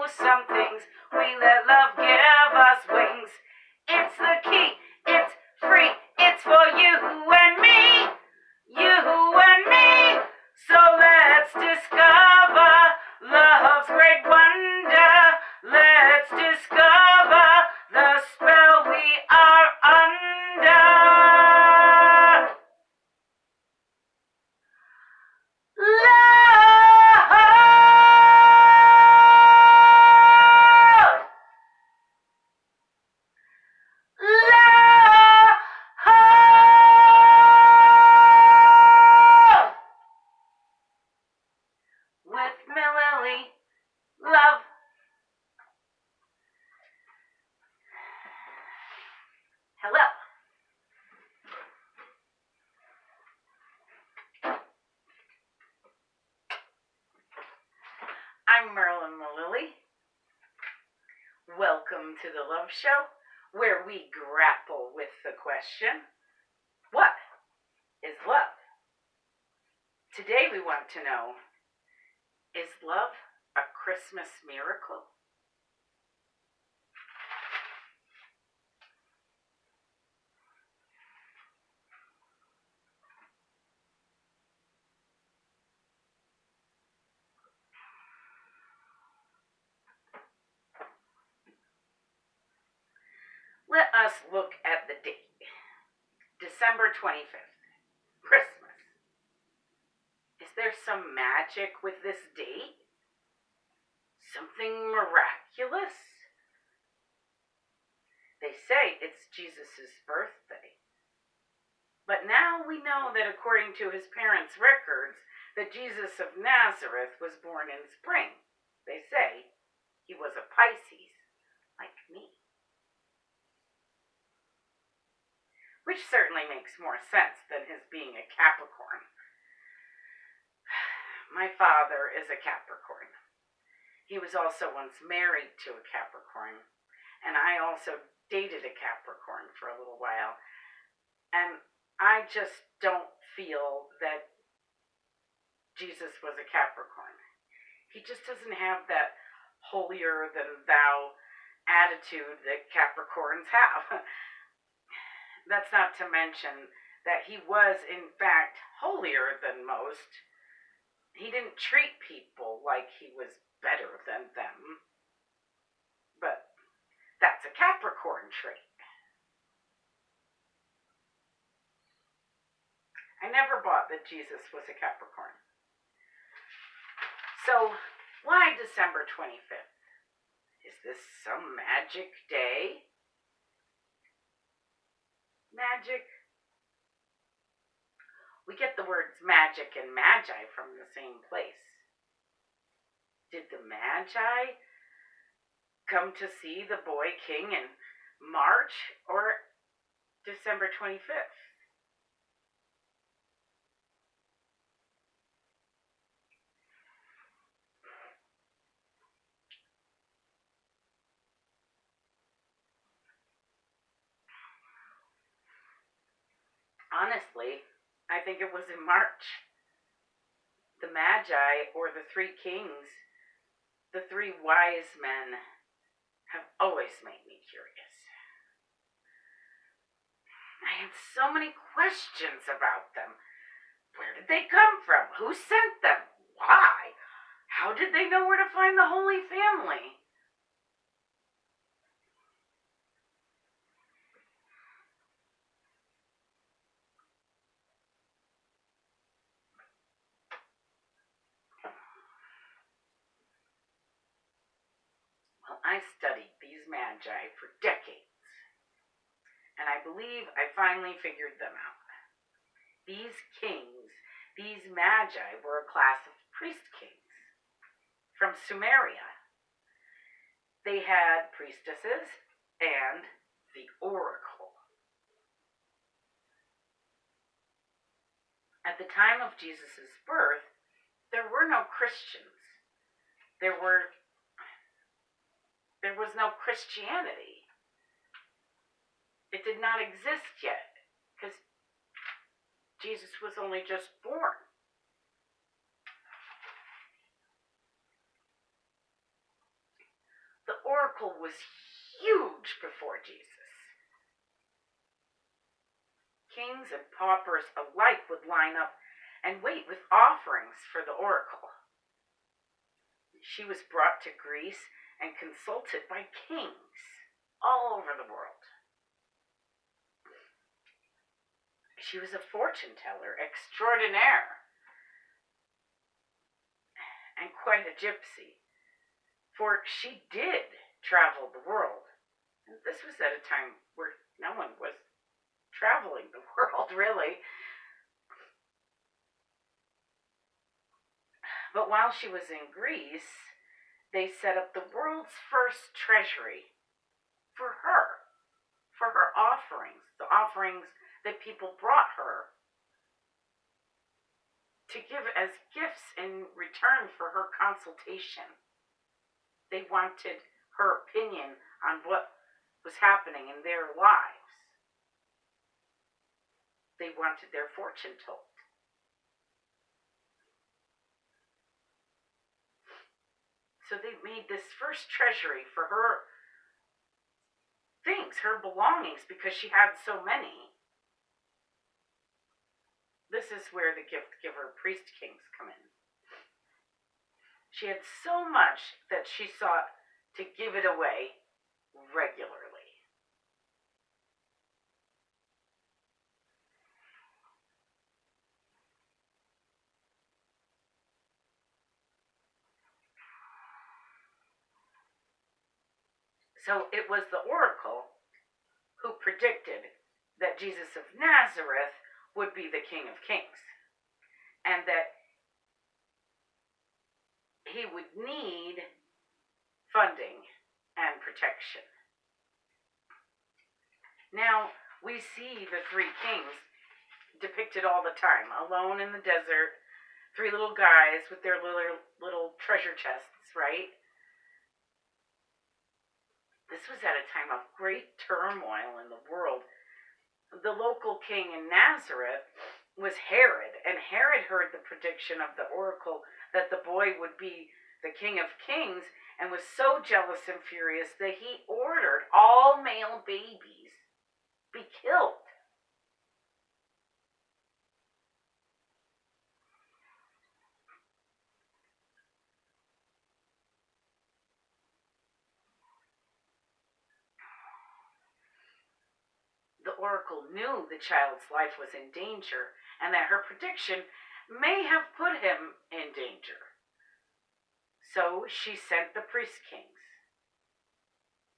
some things. We let love give us wings. It's the key, it's free, it's for you and me. You and me. So let's discover love's great wonder. Let's discover the spell we are under. With Mililli, love. Hello. I'm Merlin Mililli. Welcome to the Love Show, where we grapple with the question, what is love? Today we want to know, is love a Christmas miracle? Let us look at the date. December 25th, Christmas. Is there some magic with this date? Something miraculous? They say it's Jesus' birthday. But now we know that according to his parents' records, that Jesus of Nazareth was born in spring. They say he was a Pisces, like me. Which certainly makes more sense than his being a Capricorn. My father is a Capricorn. He was also once married to a Capricorn, and I also dated a Capricorn for a little while, and I just don't feel that Jesus was a Capricorn. He just doesn't have that holier-than-thou attitude that Capricorns have. That's not to mention that he was, in fact, holier than most. He didn't treat people like he was better than them. But that's a Capricorn trait. I never bought that Jesus was a Capricorn. So, why December 25th? Is this some magic day? Magic. We get the words magic and magi from the same place. Did the magi come to see the boy king in March or December 25th? Honestly, I think it was in March. The Magi, or the three kings, the three wise men, have always made me curious. I have so many questions about them. Where did they come from? Who sent them? Why? How did they know where to find the Holy Family? I studied these magi for decades, and I believe I finally figured them out. These kings, these magi, were a class of priest kings from Sumeria. They had priestesses and the oracle. At the time of Jesus' birth, there were no Christians. There was no Christianity. It did not exist yet, because Jesus was only just born. oracle was huge before Jesus. Kings and paupers alike would line up and wait with offerings for the oracle. She was brought to Greece and consulted by kings all over the world. She was a fortune teller extraordinaire and quite a gypsy, for she did travel the world. And this was at a time where no one was traveling the world, really. But while she was in Greece, they set up the world's first treasury for her offerings, the offerings that people brought her to give as gifts in return for her consultation. They wanted her opinion on what was happening in their lives. They wanted their fortune told. So they made this first treasury for her things, her belongings, because she had so many. This is where the gift giver priest kings come in. She had so much that she sought to give it away regularly. So it was the oracle who predicted that Jesus of Nazareth would be the King of Kings, and that he would need funding and protection. Now, we see the three kings depicted all the time, alone in the desert, three little guys with their little treasure chests, right? This was at a time of great turmoil in the world. The local king in Nazareth was Herod, and Herod heard the prediction of the oracle that the boy would be the King of Kings, and was so jealous and furious that he ordered all male babies be killed. The oracle knew the child's life was in danger, and that her prediction may have put him in danger. So she sent the priest kings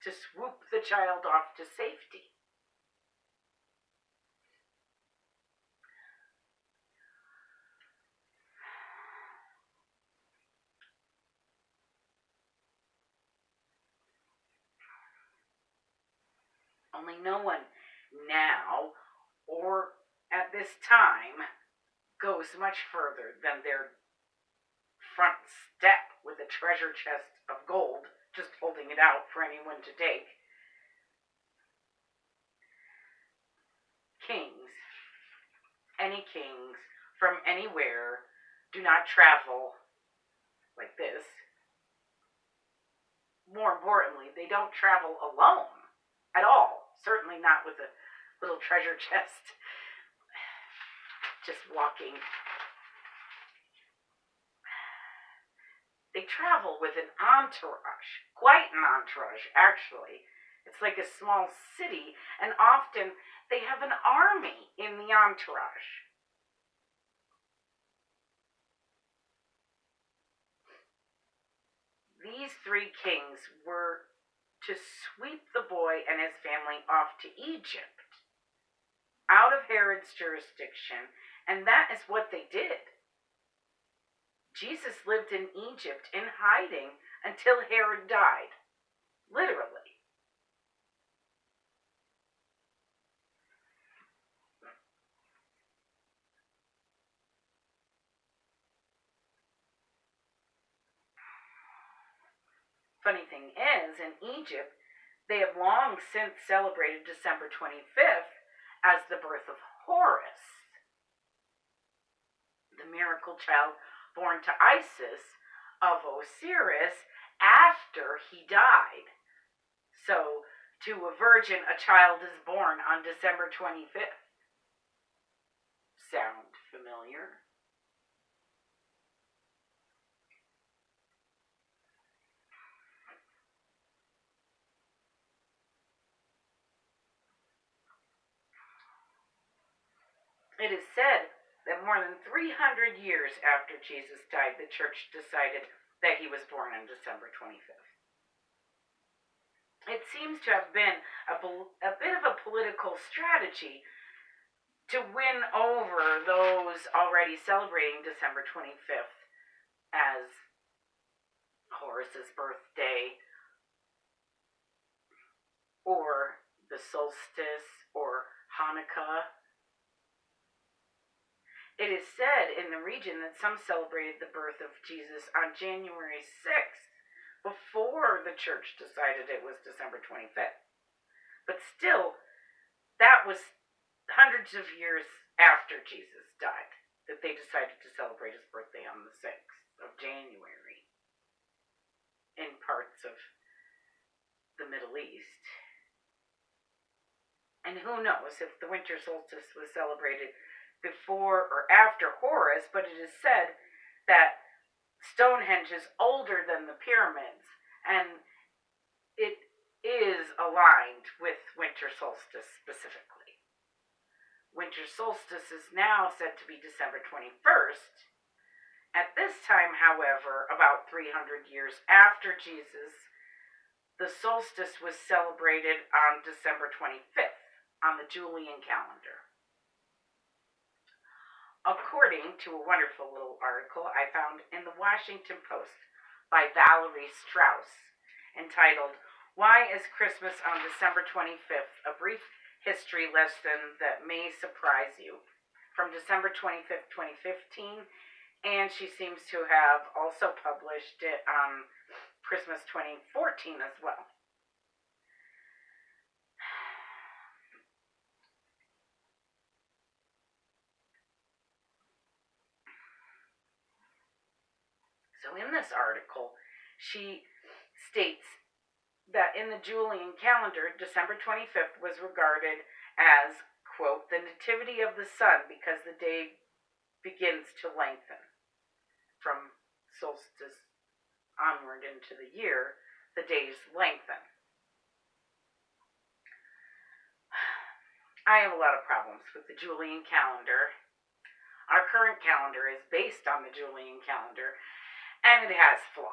to swoop the child off to safety. Only no one now or at this time goes much further than their front step with a treasure chest of gold, just holding it out for anyone to take. Kings, any kings from anywhere, do not travel like this. More importantly, they don't travel alone at all. Certainly not with a little treasure chest just walking. They travel with an entourage, quite an entourage, actually. It's like a small city, and often they have an army in the entourage. These three kings were to sweep the boy and his family off to Egypt, out of Herod's jurisdiction, and that is what they did. Jesus lived in Egypt in hiding until Herod died, literally. Funny thing is, in Egypt, they have long since celebrated December 25th as the birth of Horus, the miracle child born to Isis of Osiris after he died So, to a virgin, a child is born on December 25th. Sound familiar? It is said that more than 300 years after Jesus died, the church decided that he was born on December 25th. It seems to have been a bit of a political strategy to win over those already celebrating December 25th as Horus's birthday, or the solstice, or Hanukkah. It is said in the region that some celebrated the birth of Jesus on January 6th, before the church decided it was December 25th. But still, that was hundreds of years after Jesus died that they decided to celebrate his birthday on the 6th of January in parts of the Middle East. And who knows if the winter solstice was celebrated before or after Horus, but it is said that Stonehenge is older than the pyramids, and it is aligned with winter solstice specifically. Winter solstice is now said to be December 21st. At this time, however, about 300 years after Jesus, the solstice was celebrated on December 25th on the Julian calendar. According to a wonderful little article I found in the Washington Post by Valerie Strauss, entitled, "Why is Christmas on December 25th? A Brief History Lesson That May Surprise You," from December 25th, 2015, and she seems to have also published it on Christmas 2014 as well. So in this article, she states that in the Julian calendar, December 25th was regarded as, quote, the nativity of the sun because the day begins to lengthen. From solstice onward into the year, the days lengthen. I have a lot of problems with the Julian calendar. Our current calendar is based on the Julian calendar, and it has flaws.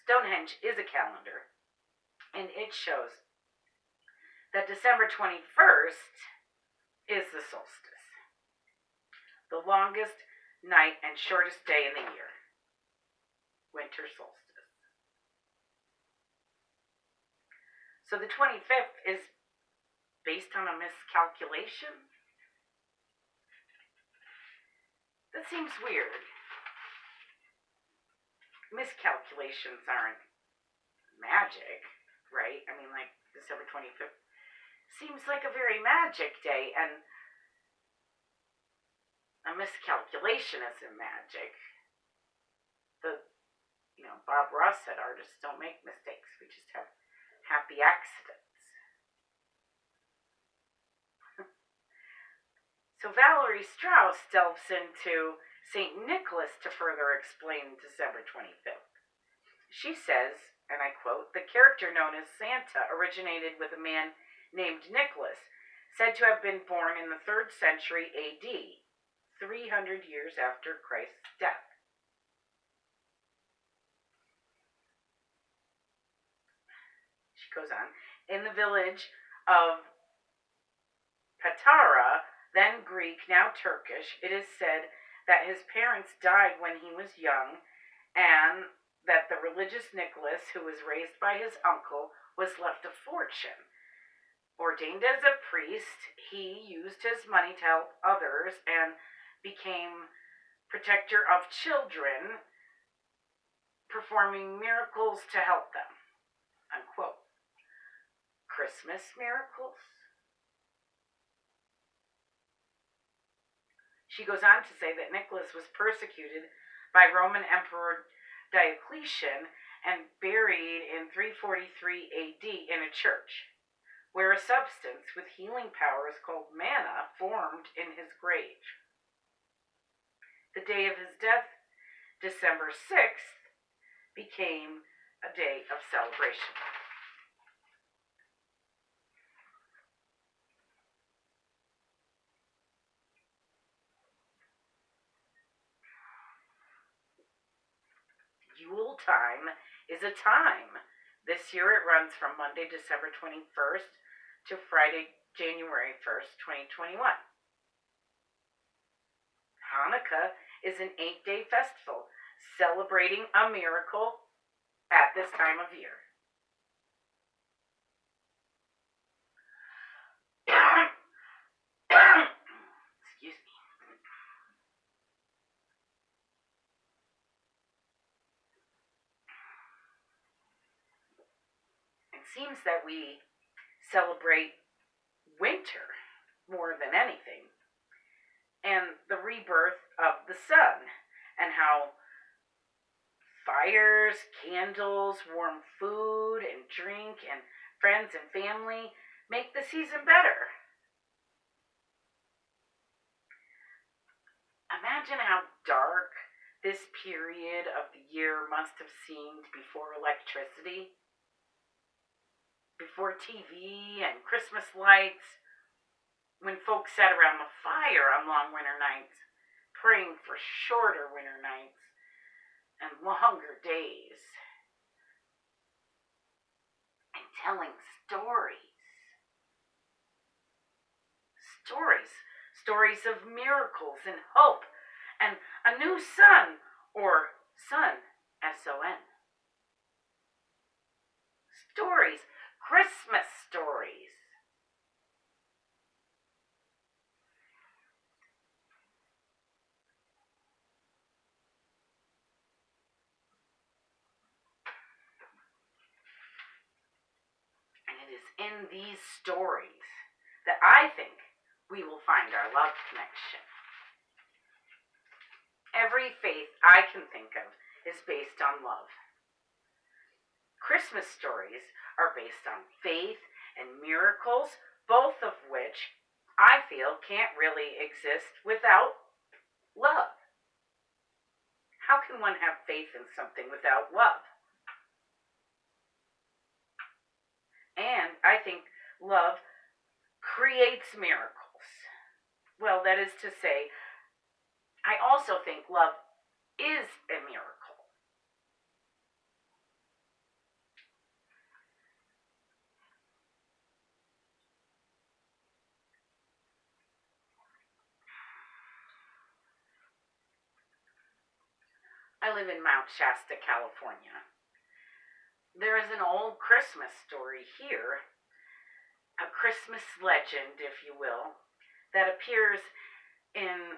Stonehenge is a calendar, and it shows that December 21st is the solstice, the longest night and shortest day in the year, winter solstice. So the 25th is based on a miscalculation? That seems weird. Miscalculations aren't magic, right? I mean, like, December 25th seems like a very magic day, and a miscalculation isn't magic. Bob Ross said artists don't make mistakes, we just have happy accidents. So Valerie Strauss delves into St. Nicholas to further explain December 25th. She says, and I quote, "The character known as Santa originated with a man named Nicholas, said to have been born in the 3rd century AD, 300 years after Christ's death. She goes on, in the village of Patara, then Greek, now Turkish, it is said that his parents died when he was young, and that the religious Nicholas, who was raised by his uncle, was left a fortune. Ordained as a priest, he used his money to help others and became protector of children, performing miracles to help them." Unquote. Christmas miracles? She goes on to say that Nicholas was persecuted by Roman Emperor Diocletian and buried in 343 AD in a church, where a substance with healing powers called manna formed in his grave. The day of his death, December 6th, became a day of celebration. Yule time is a time. This year it runs from Monday, December 21st to Friday, January 1st, 2021. Hanukkah is an 8-day festival celebrating a miracle at this time of year. Excuse me. It seems that we celebrate winter more than anything, and the rebirth of the sun, and how fires, candles, warm food and drink, and friends and family make the season better. Imagine how dark this period of the year must have seemed before electricity, before TV and Christmas lights, when folks sat around the fire on long winter nights, praying for shorter winter nights and longer days, and telling stories. Stories of miracles and hope and a new sun, or sun, S-O-N. Stories, Christmas stories. And it is in these stories that I think we will find our love connection. Every faith I can think of is based on love. Christmas stories are based on faith and miracles, both of which I feel can't really exist without love. How can one have faith in something without love? And I think love creates miracles. Well, that is to say, I also think love is a miracle. I live in Mount Shasta, California. There is an old Christmas story here, a Christmas legend, if you will, that appears in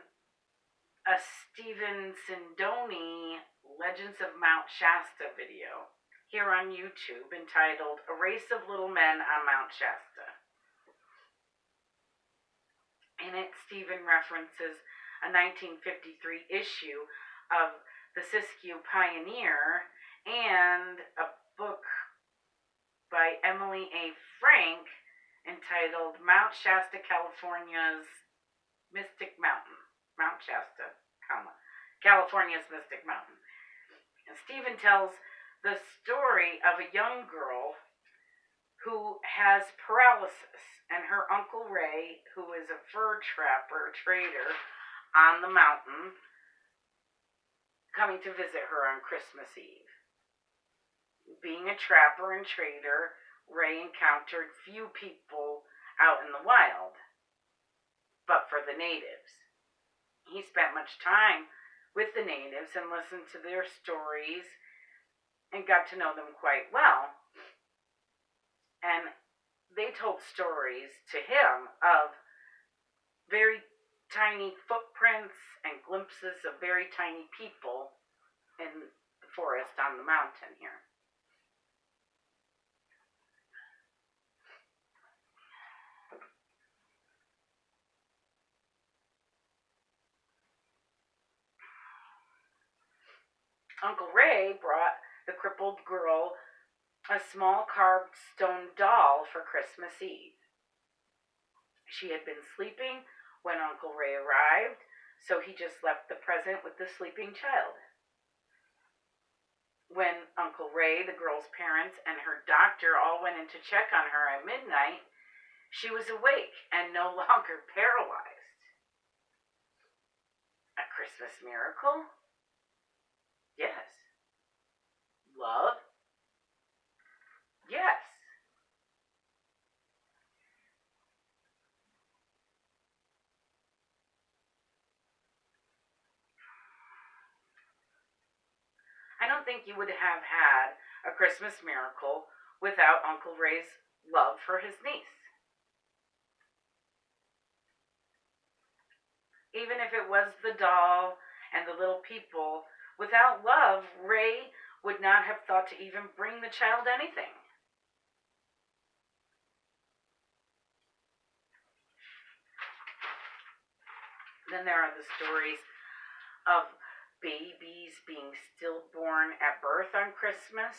a Stephen Sindoni Legends of Mount Shasta video here on YouTube entitled A Race of Little Men on Mount Shasta. In it, Stephen references a 1953 issue of the Siskiyou Pioneer and a book by Emily A. Frank entitled Mount Shasta, California's Mystic Mountain. Mount Shasta, California's Mystic Mountain. And Stephen tells the story of a young girl who has paralysis, and her Uncle Ray, who is a fur trader on the mountain, coming to visit her on Christmas Eve. Being a trapper and trader, Ray encountered few people out in the wild, but for the natives. He spent much time with the natives and listened to their stories and got to know them quite well. And they told stories to him of very tiny footprints and glimpses of very tiny people in the forest on the mountain here. Uncle Ray brought the crippled girl a small carved stone doll for Christmas Eve. She had been sleeping when Uncle Ray arrived, so he just left the present with the sleeping child. When Uncle Ray, the girl's parents, and her doctor all went in to check on her at midnight, she was awake and no longer paralyzed. A Christmas miracle? Yes. Love? Yes. I don't think you would have had a Christmas miracle without Uncle Ray's love for his niece. Even if it was the doll and the little people, without love, Ray would not have thought to even bring the child anything. Then there are the stories of babies being stillborn at birth on Christmas,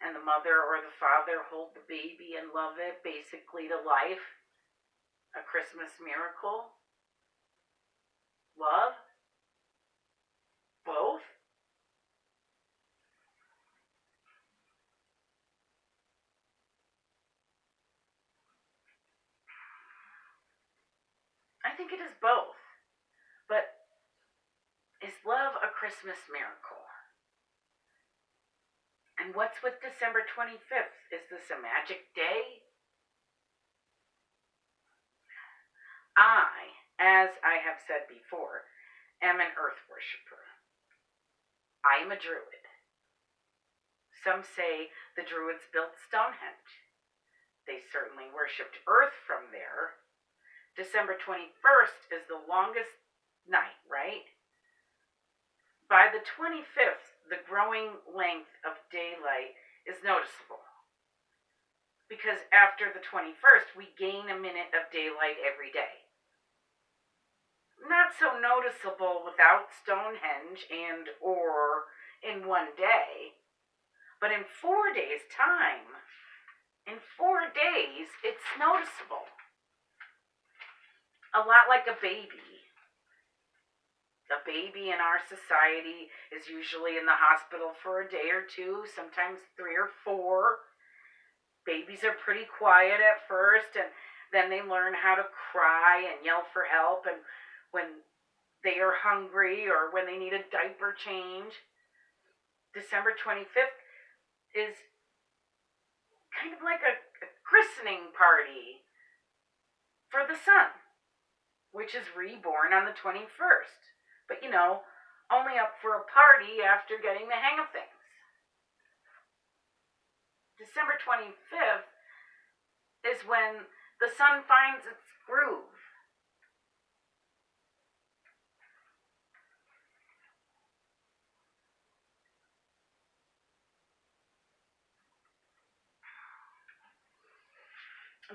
and the mother or the father hold the baby and love it basically to life. A Christmas miracle. Love. Both. I think it is both. But is love a Christmas miracle? And what's with December 25th? Is this a magic day? I, as I have said before, am an earth worshiper. I am a druid. Some say the druids built Stonehenge. They certainly worshipped earth from there. December 21st is the longest night, right? By the 25th, the growing length of daylight is noticeable. Because after the 21st, we gain a minute of daylight every day. Not so noticeable without Stonehenge and or in one day, but in 4 days' time, in 4 days, it's noticeable. A lot like a baby. A baby in our society is usually in the hospital for a day or two, sometimes 3 or 4. Babies are pretty quiet at first, and then they learn how to cry and yell for help, and when they are hungry or when they need a diaper change. December 25th is kind of like a christening party for the sun, which is reborn on the 21st. But only up for a party after getting the hang of things. December 25th is when the sun finds its groove.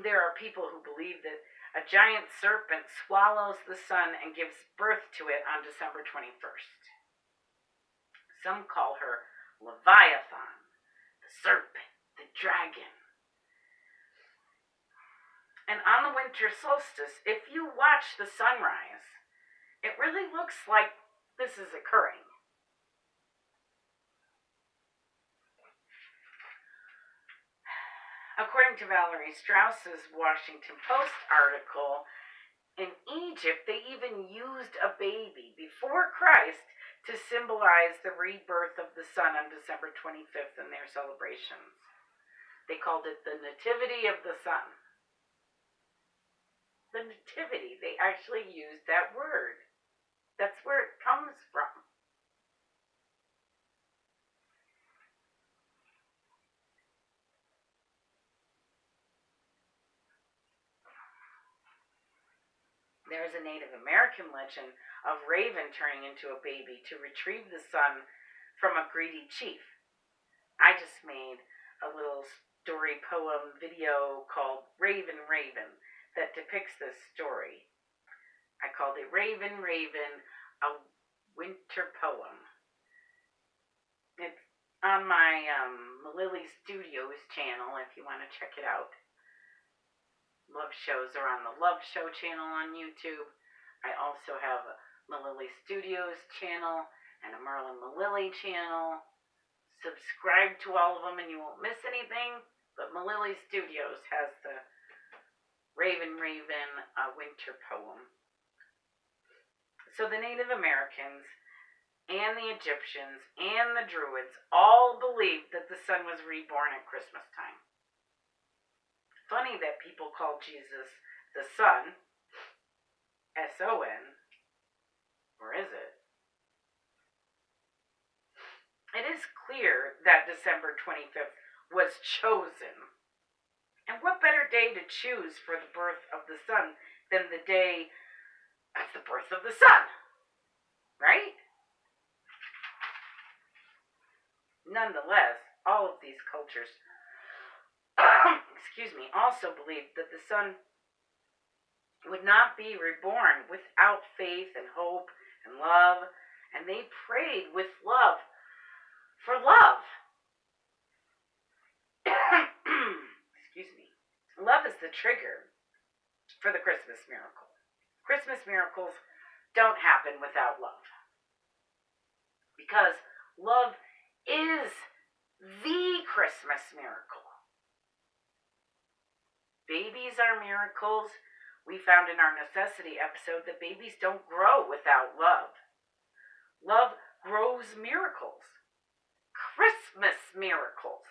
There are people who believe that a giant serpent swallows the sun and gives birth to it on December 21st. Some call her Leviathan, the serpent, the dragon. And on the winter solstice, if you watch the sunrise, it really looks like this is occurring. According to Valerie Strauss's Washington Post article, in Egypt they even used a baby before Christ to symbolize the rebirth of the sun on December 25th in their celebrations. They called it the Nativity of the Sun. The Nativity, they actually used that word. That's where it comes from. There is a Native American legend of Raven turning into a baby to retrieve the sun from a greedy chief. I just made a little story poem video called Raven Raven that depicts this story. I called it Raven Raven, a winter poem. It's on my Mililli Studios channel if you want to check it out. Love shows are on the Love Show channel on YouTube. I also have a Mililli Studios channel and a Merlin Mililli channel. Subscribe to all of them and you won't miss anything. But Mililli Studios has the Raven winter poem. So the Native Americans and the Egyptians and the Druids all believed that the sun was reborn at Christmas time. Funny that people call Jesus the Son, S-O-N, or is it? It is clear that December 25th was chosen. And what better day to choose for the birth of the sun than the day of the birth of the sun, right? Nonetheless, all of these cultures also believed that the sun would not be reborn without faith and hope and love, and they prayed with love for love. Love is the trigger for the Christmas miracle. Christmas miracles don't happen without love, because love is the Christmas miracle. Babies are miracles. We found in our necessity episode that babies don't grow without love. Love grows miracles. Christmas miracles.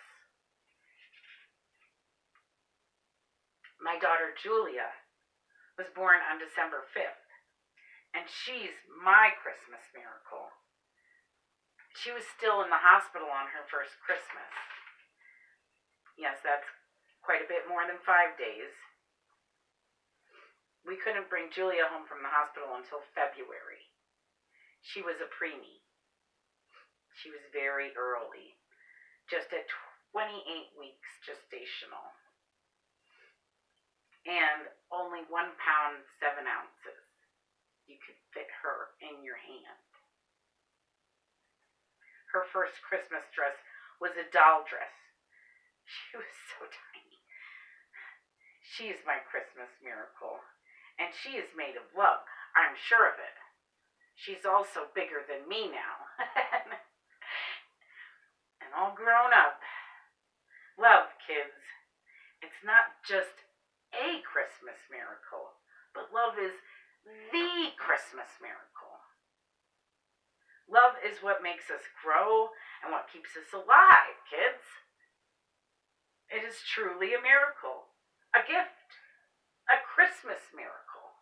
My daughter Julia was born on December 5th, and she's my Christmas miracle. She was still in the hospital on her first Christmas. Yes, that's quite a bit more than 5 days. We couldn't bring Julia home from the hospital until February. She was a preemie. She was very early, just at 28 weeks gestational, and only 1 pound 7 ounces. You could fit her in your hand. Her first Christmas dress was a doll dress. She was so tiny. She is my Christmas miracle, and she is made of love. I'm sure of it. She's also bigger than me now. And all grown up. Love, kids. It's not just a Christmas miracle, but love is the Christmas miracle. Love is what makes us grow and what keeps us alive, kids. It is truly a miracle, a gift, a Christmas miracle.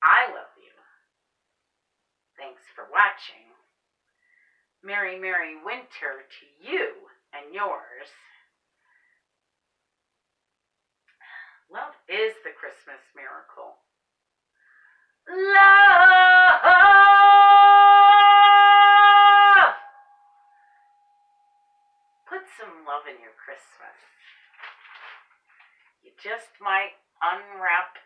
I love you. Thanks for watching. Merry, Merry Winter to you and yours. Love is the Christmas miracle. Love! Put some love in your Christmas. You just might unwrap